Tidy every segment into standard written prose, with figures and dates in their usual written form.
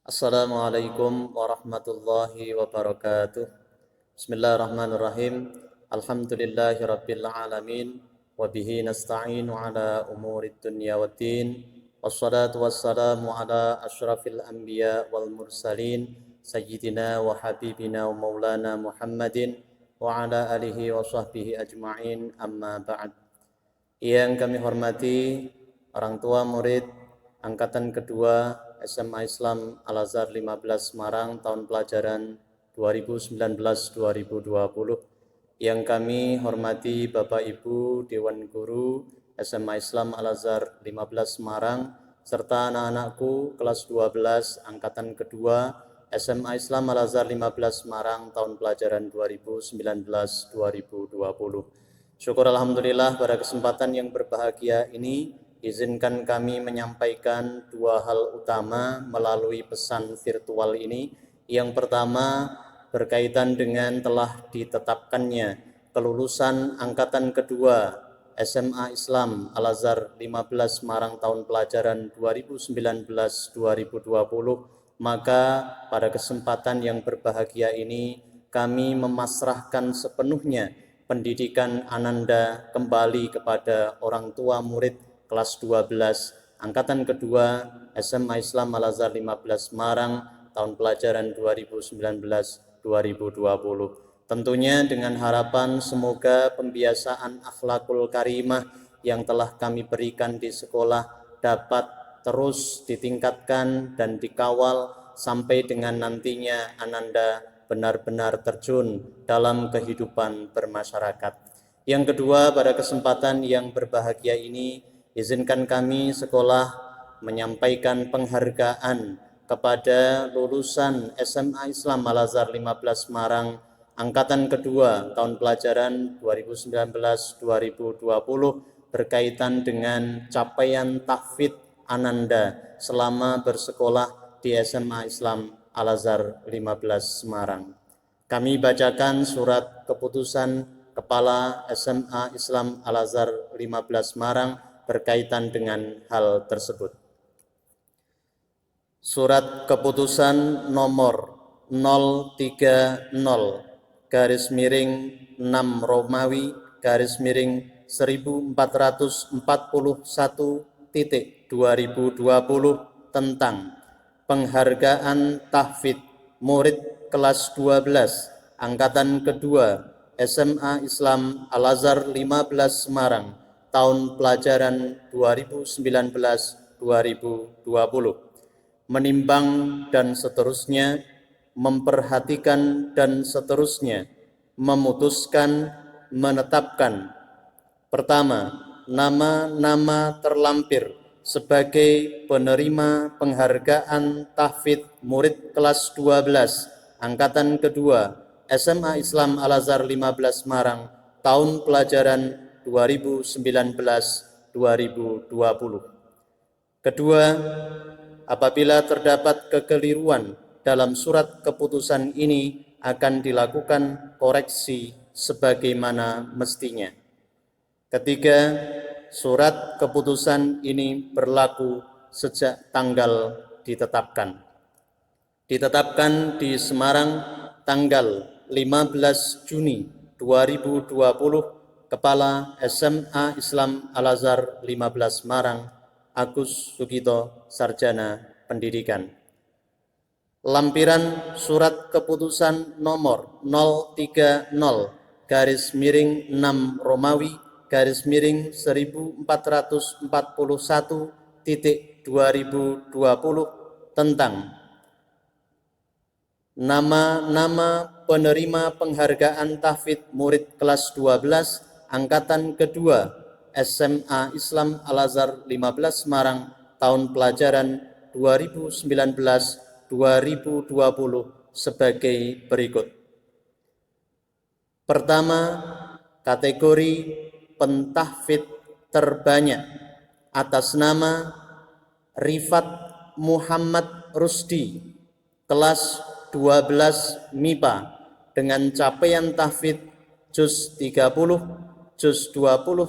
Assalamualaikum warahmatullahi wabarakatuh. Bismillahirrahmanirrahim. Alhamdulillahi rabbil alamin. Wabihi nasta'inu ala umurid dunya waddin. Wassalatu wassalamu ala ashrafil anbiya wal mursalin. Sayyidina wa habibina wa maulana Muhammadin. Wa ala alihi wa sahbihi ajma'in, amma ba'd. Yang kami hormati orang tua murid angkatan kedua SMA Islam Al-Azhar 15 Semarang tahun pelajaran 2019-2020. Yang kami hormati Bapak Ibu Dewan Guru SMA Islam Al-Azhar 15 Semarang serta anak-anakku kelas 12 angkatan kedua SMA Islam Al-Azhar 15 Semarang tahun pelajaran 2019-2020. Syukur alhamdulillah pada kesempatan yang berbahagia ini izinkan kami menyampaikan dua hal utama melalui pesan virtual ini. Yang pertama berkaitan dengan telah ditetapkannya kelulusan angkatan kedua SMA Islam Al-Azhar 15 Semarang tahun pelajaran 2019-2020. Maka pada kesempatan yang berbahagia ini kami memasrahkan sepenuhnya pendidikan Ananda kembali kepada orang tua murid kelas 12 angkatan kedua SMA Islam Al-Azhar 15 Semarang tahun pelajaran 2019-2020. Tentunya dengan harapan semoga pembiasaan akhlakul karimah yang telah kami berikan di sekolah dapat terus ditingkatkan dan dikawal sampai dengan nantinya Ananda benar-benar terjun dalam kehidupan bermasyarakat. Yang kedua, pada kesempatan yang berbahagia ini izinkan kami sekolah menyampaikan penghargaan kepada lulusan SMA Islam Al-Azhar 15 Semarang angkatan kedua tahun pelajaran 2019-2020 berkaitan dengan capaian tahfidz Ananda selama bersekolah di SMA Islam Al-Azhar 15 Semarang. Kami bacakan surat keputusan Kepala SMA Islam Al-Azhar 15 Semarang berkaitan dengan hal tersebut. Surat keputusan nomor 030 garis miring 6 Romawi garis miring 1441.2020 tentang penghargaan tahfidz murid kelas 12 angkatan kedua SMA Islam Al-Azhar 15 Semarang tahun pelajaran 2019-2020, menimbang dan seterusnya, memperhatikan dan seterusnya, memutuskan, menetapkan. Pertama, nama-nama terlampir sebagai penerima penghargaan tahfidz murid kelas 12 angkatan kedua SMA Islam Al-Azhar 15 Semarang tahun pelajaran 2019-2020. Kedua, apabila terdapat kekeliruan dalam surat keputusan ini akan dilakukan koreksi sebagaimana mestinya. Ketiga, surat keputusan ini berlaku sejak tanggal ditetapkan. Ditetapkan di Semarang tanggal 15 Juni 2020. Kepala SMA Islam Al-Azhar 15 Semarang, Agus Sugito, Sarjana Pendidikan. Lampiran surat keputusan nomor 030 garis miring 6 Romawi garis miring 1441.2020 tentang nama-nama penerima penghargaan tahfidz murid kelas 12 angkatan kedua SMA Islam Al-Azhar 15 Semarang tahun pelajaran 2019-2020 sebagai berikut. Pertama, kategori pentahfidz terbanyak atas nama Rifat Muhammad Rusdi, kelas 12 MIPA dengan capaian tahfidz juz 30, juz 29,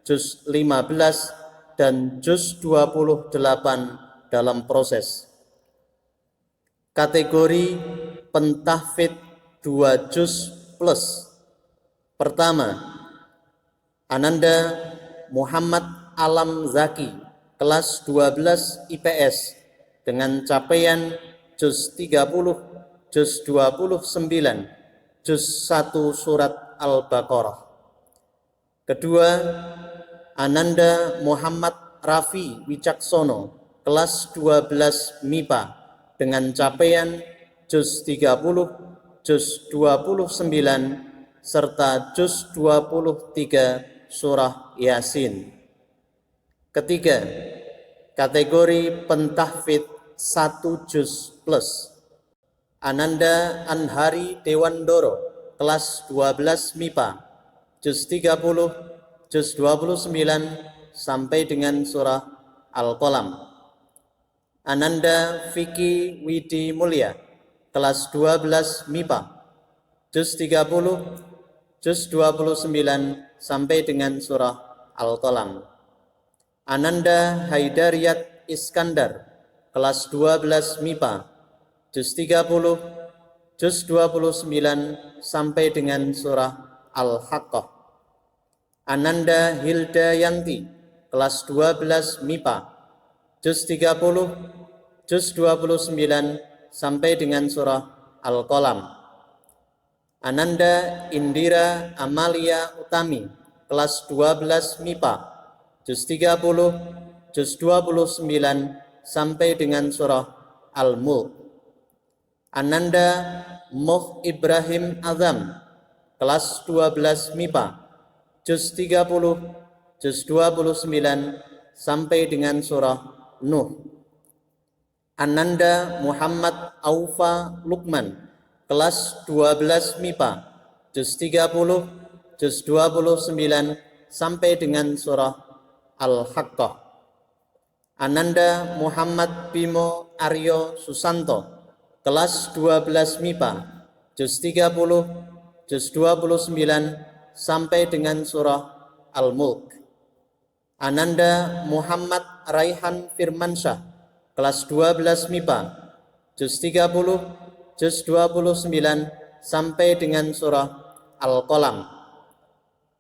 juz 15, dan juz 28 dalam proses. Kategori pentahfidz 2 juz plus. Pertama, Ananda Muhammad Alam Zaki, kelas 12 IPS, dengan capaian juz 30, juz 29, juz 1 surat Al-Baqarah. Kedua, Ananda Muhammad Rafi Wicaksono, kelas 12 MIPA, dengan capaian juz 30, juz 29, serta juz 23 surah Yasin. Ketiga, kategori pentahfidz 1 juz plus. Ananda Anhari Dewandoro, kelas 12 MIPA, juz 30, juz 29 sampai dengan surah Al-Qalam. Ananda Vicky Widi Mulya, kelas 12 MIPA, juz 30, juz 29 sampai dengan surah Al-Qalam. Ananda Haidariyat Iskandar, kelas 12 MIPA, juz 30, juz 29 sampai dengan surah Al-Haqqah. Ananda Hilda Yanti, kelas 12 MIPA, juz 30, juz 29 sampai dengan surah Al-Qalam. Ananda Indira Amalia Utami, kelas 12 MIPA, juz 30, juz 29 sampai dengan surah Al-Mulk. Ananda Moh Ibrahim Azam, kelas 12 MIPA, juz 30, juz 29 sampai dengan surah Nuh. Ananda Muhammad Aufa Lukman, kelas 12 MIPA, juz 30, juz 29 sampai dengan surah Al-Haqqah. Ananda Muhammad Bimo Aryo Susanto, kelas 12 MIPA, juz 30, juz 29 sampai dengan surah Al-Mulk. Ananda Muhammad Raihan Firmansyah, kelas 12 MIPA, juz 30, juz 29 sampai dengan surah Al-Qalam.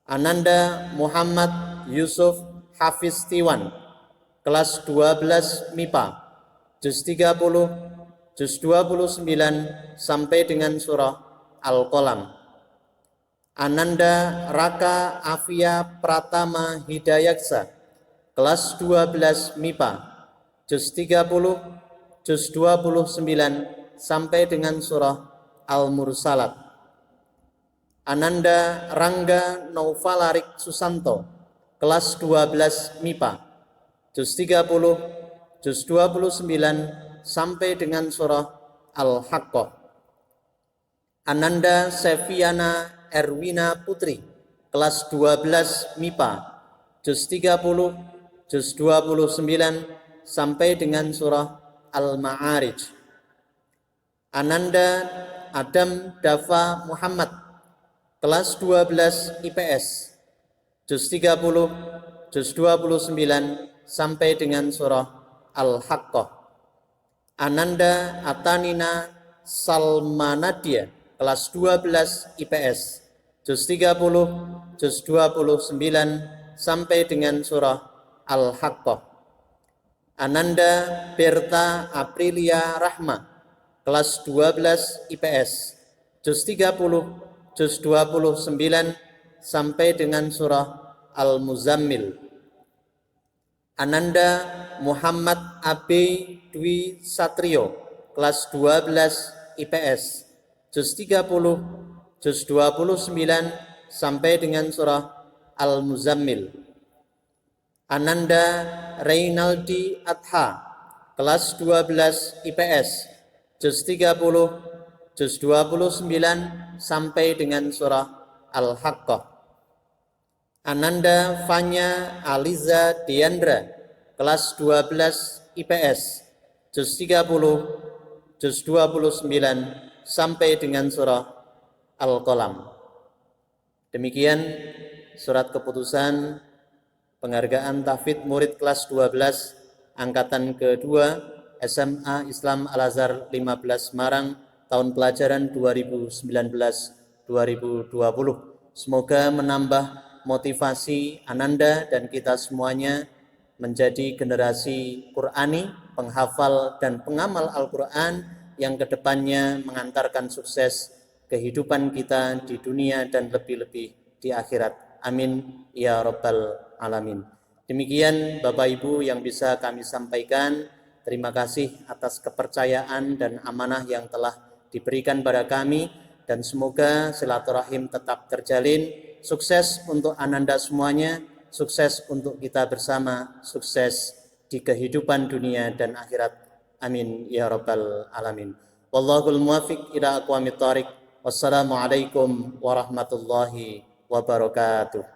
Ananda Muhammad Yusuf Hafiz Tiwan, kelas 12 MIPA, juz 30, juz 29 sampai dengan surah Al-Qalam. Ananda Raka Afia Pratama Hidayaksa, kelas 12 MIPA, juz 30, juz 29 sampai dengan surah Al-Mursalat. Ananda Rangga Naufalarik Susanto, kelas 12 MIPA, juz 30, juz 29 sampai dengan surah Al-Haqqah. Ananda Seviana Erwina Putri, kelas 12 MIPA, juz 30, juz 29 sampai dengan surah Al-Ma'arij. Ananda Adam Dafa Muhammad, kelas 12 IPS, juz 30, juz 29 sampai dengan surah Al-Haqqah. Ananda Atanina Salmanadia, kelas 12 IPS, juz 30, juz 29 sampai dengan surah Al-Haqqah. Ananda Berta Aprilia Rahma, kelas 12 IPS, juz 30, juz 29 sampai dengan surah Al-Muzammil. Ananda Muhammad Abi Dwi Satrio, kelas 12 IPS, juz 30, juz 29 sampai dengan surah Al-Muzammil. Ananda Reynaldi Adha, kelas 12 IPS, juz 30, juz 29 sampai dengan surah Al-Haqqah. Ananda Fanya Aliza Diandra, kelas 12 IPS, juz 30, juz 29 sampai dengan surah Al-Qalam. Demikian surat keputusan penghargaan tahfidz murid kelas 12 angkatan kedua SMA Islam Al-Azhar 15 Semarang, tahun pelajaran 2019-2020. Semoga menambah motivasi Ananda dan kita semuanya menjadi generasi Qur'ani, penghafal dan pengamal Al-Quran yang kedepannya mengantarkan sukses kehidupan kita di dunia dan lebih-lebih di akhirat. Amin ya rabbal alamin. Demikian Bapak Ibu yang bisa kami sampaikan. Terima kasih atas kepercayaan dan amanah yang telah diberikan pada kami, dan semoga silaturahim tetap terjalin. Sukses untuk Ananda semuanya, sukses untuk kita bersama, sukses di kehidupan dunia dan akhirat. Amin ya rabbal alamin. Wallahul muwaffiq ila aqwamit thoriq. Wassalamualaikum warahmatullahi wabarakatuh.